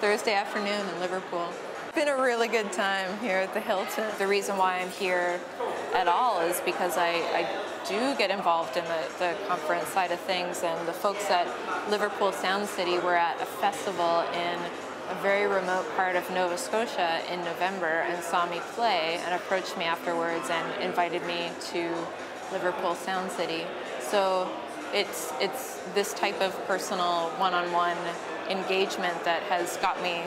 Thursday afternoon in Liverpool. It's been a really good time here at the Hilton. The reason why I'm here at all is because I do get involved in the conference side of things, and the folks at Liverpool Sound City were at a festival in a very remote part of Nova Scotia in November and saw me play and approached me afterwards and invited me to Liverpool Sound City. So it's this type of personal one-on-one engagement that has got me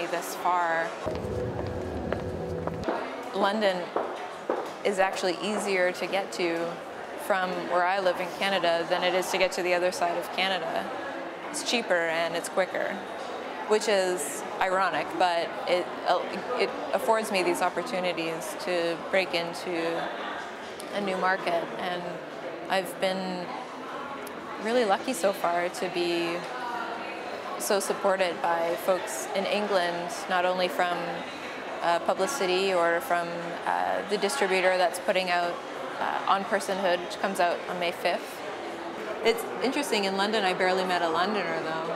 this far. London is actually easier to get to from where I live in Canada than it is to get to the other side of Canada. It's cheaper and it's quicker, which is ironic, but it affords me these opportunities to break into a new market, and I've been really lucky so far to be so supported by folks in England, not only from publicity or from the distributor that's putting out On Personhood, which comes out on May 5th. It's interesting, in London I barely met a Londoner though.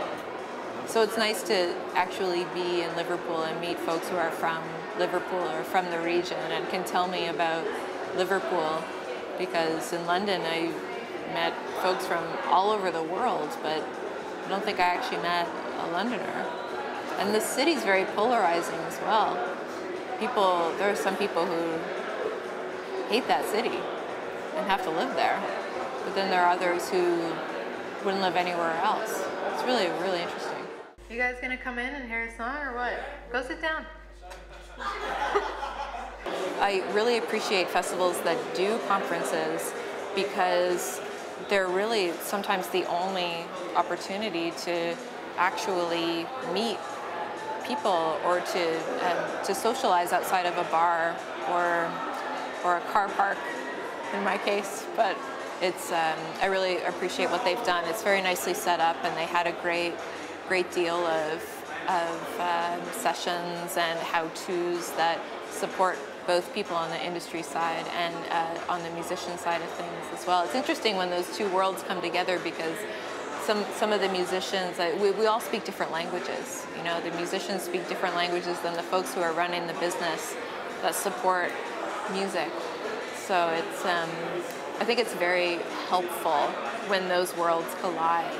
So it's nice to actually be in Liverpool and meet folks who are from Liverpool or from the region and can tell me about Liverpool, because in London I met folks from all over the world, but I don't think I actually met a Londoner. And the city's very polarizing as well. There are some people who hate that city and have to live there, but then there are others who wouldn't live anywhere else. It's really, really interesting. You guys gonna come in and hear a song or what? Go sit down. I really appreciate festivals that do conferences because they're really sometimes the only opportunity to actually meet people or to socialize outside of a bar or a car park in my case. But it's I really appreciate what they've done. It's very nicely set up, and they had a great deal of sessions and how-tos that support both people on the industry side and on the musician side of things as well. It's interesting when those two worlds come together, because some of the musicians, we all speak different languages. You know, the musicians speak different languages than the folks who are running the business that support music. So it's, I think it's very helpful when those worlds collide.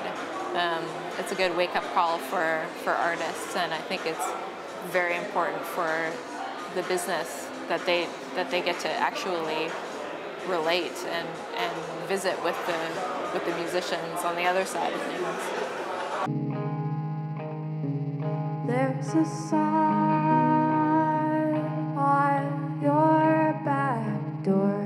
It's a good wake-up call for artists, and I think it's very important for the business that they get to actually relate and visit with the musicians on the other side of things. There's a sign on your back door.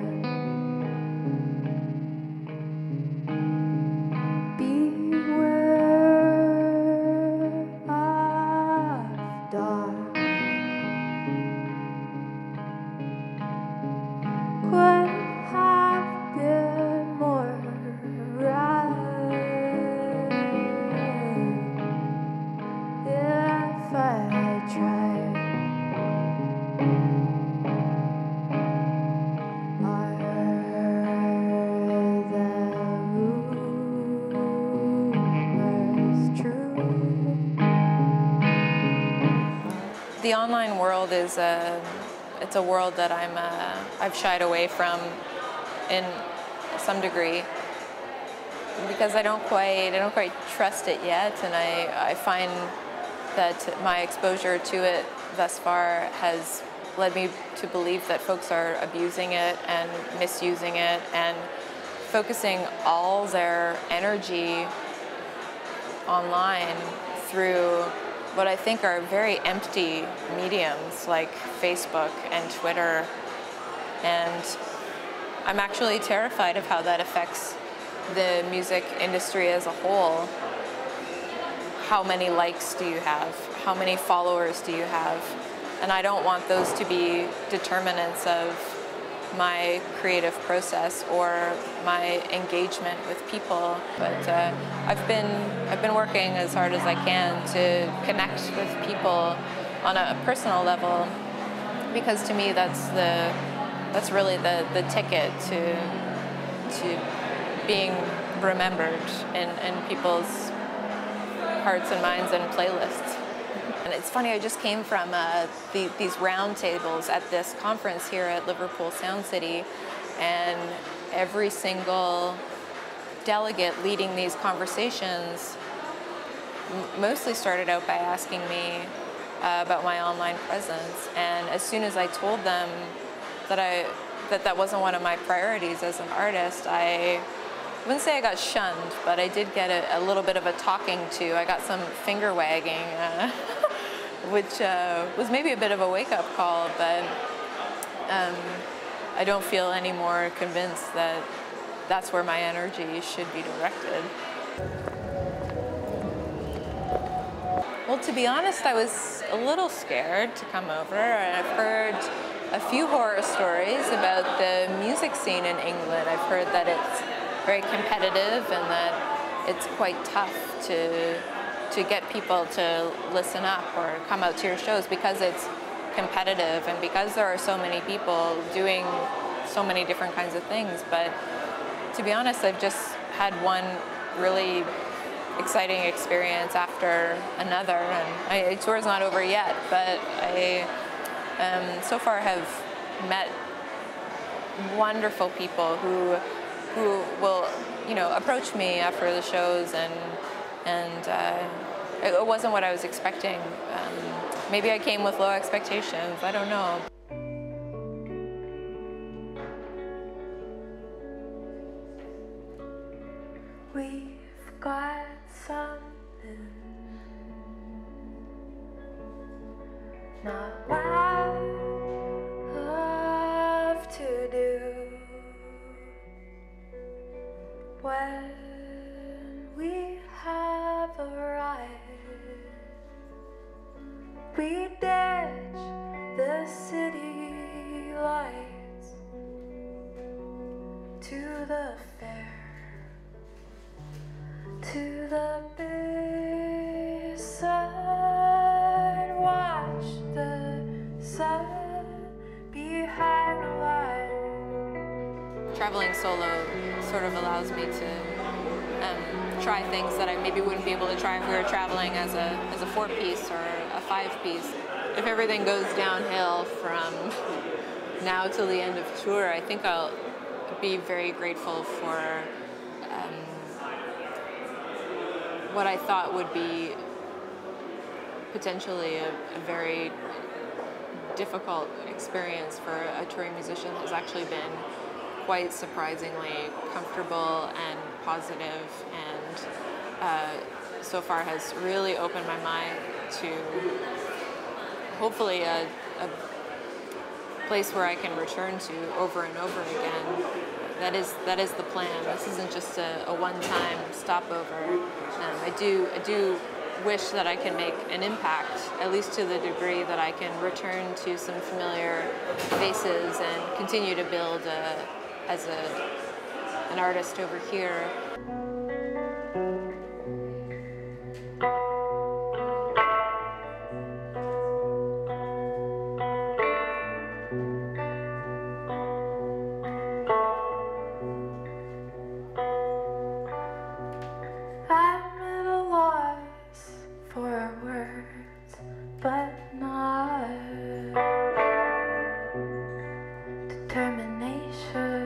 The online world is it's a world that I've shied away from in some degree because I don't quite trust it yet, and I find that my exposure to it thus far has led me to believe that folks are abusing it and misusing it and focusing all their energy online through what I think are very empty mediums like Facebook and Twitter. And I'm actually terrified of how that affects the music industry as a whole. How many likes do you have? How many followers do you have? And I don't want those to be determinants of my creative process or my engagement with people. But I've been working as hard as I can to connect with people on a personal level, because to me that's really the ticket to being remembered in people's hearts and minds and playlists. And it's funny, I just came from these roundtables at this conference here at Liverpool Sound City, and every single delegate leading these conversations mostly started out by asking me about my online presence. And as soon as I told them that wasn't one of my priorities as an artist, I wouldn't say I got shunned, but I did get a little bit of a talking to. I got some finger wagging, which was maybe a bit of a wake-up call, but I don't feel any more convinced that that's where my energy should be directed. Well, to be honest, I was a little scared to come over. I've heard a few horror stories about the music scene in England. I've heard that it's very competitive and that it's quite tough to get people to listen up or come out to your shows because it's competitive and because there are so many people doing so many different kinds of things. But to be honest, I've just had one really exciting experience after another, and the tour's not over yet, but I so far have met wonderful people who will, approach me after the shows, and it wasn't what I was expecting. Maybe I came with low expectations, I don't know. We've got something not love to do when we have arrived. We ditch the city lights to the fair, to the bayside, watch the sun behind the line. Traveling solo sort of allows me to try things that I maybe wouldn't be able to try if we were traveling as a 4-piece or a 5-piece. If everything goes downhill from now till the end of tour, I think I'll be very grateful for what I thought would be potentially a very difficult experience for a touring musician has actually been quite surprisingly comfortable and positive, and so far has really opened my mind to hopefully a place where I can return to over and over again. That is the plan. This isn't just a one-time stopover. I do wish that I can make an impact, at least to the degree that I can return to some familiar faces and continue to build as an artist over here. But not determination.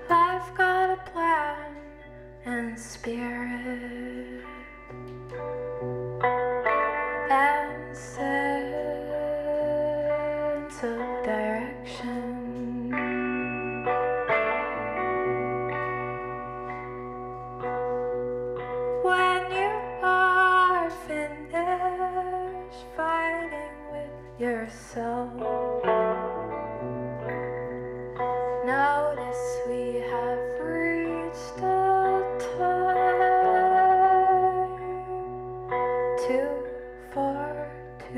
I've got a plan and spirit and sense of direction. Yourself. Notice we have reached a time 2-4-2.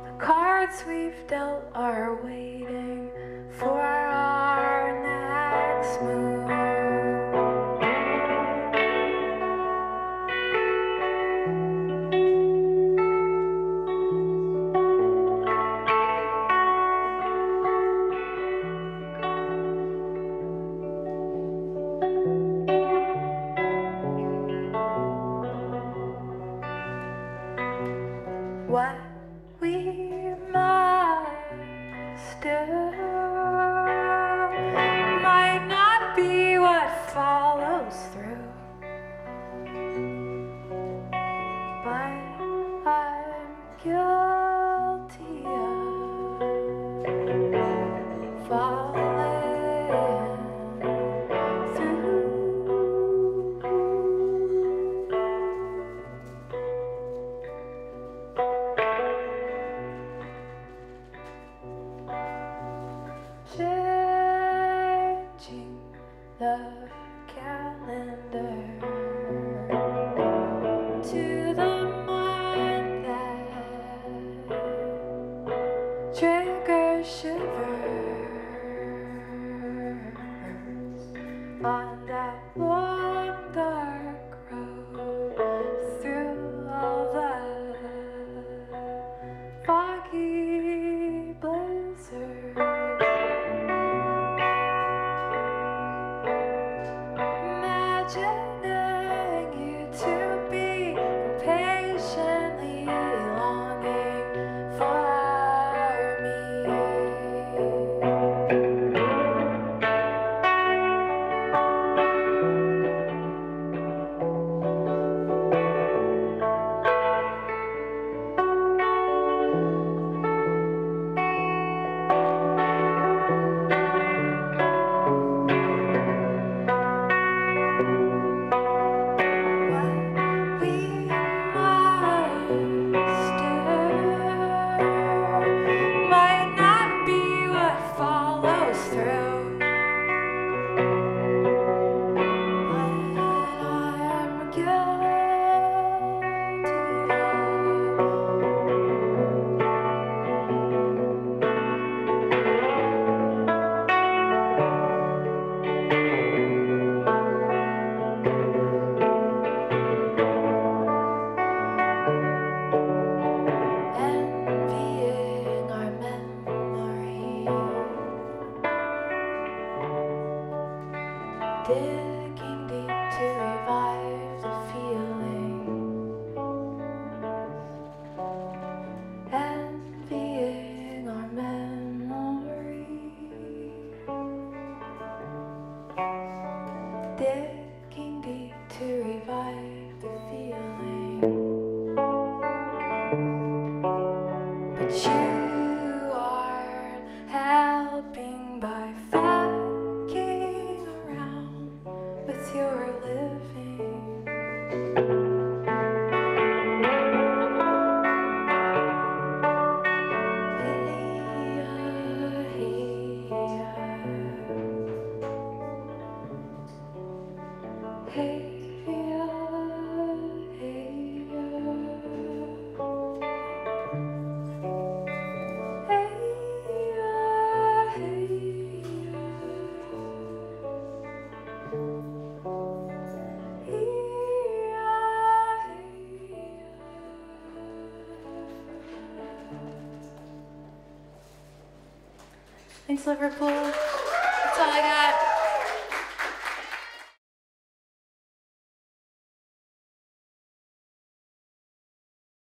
The cards we've dealt are waiting for our next move. what follows through, but I'm guilty of falling through. Changing the calendar to the month that triggers shivers on that long dark road through all the foggy blizzards. Imagining you to be impatiently longing for me. Might not be what follows through, but I'm guilty envying our memory, digging deep to revive the feeling, envying our memory, digging deep to revive the feeling. But you aren't helping by fucking around with your living. Hey, thanks, Liverpool. That's all I got.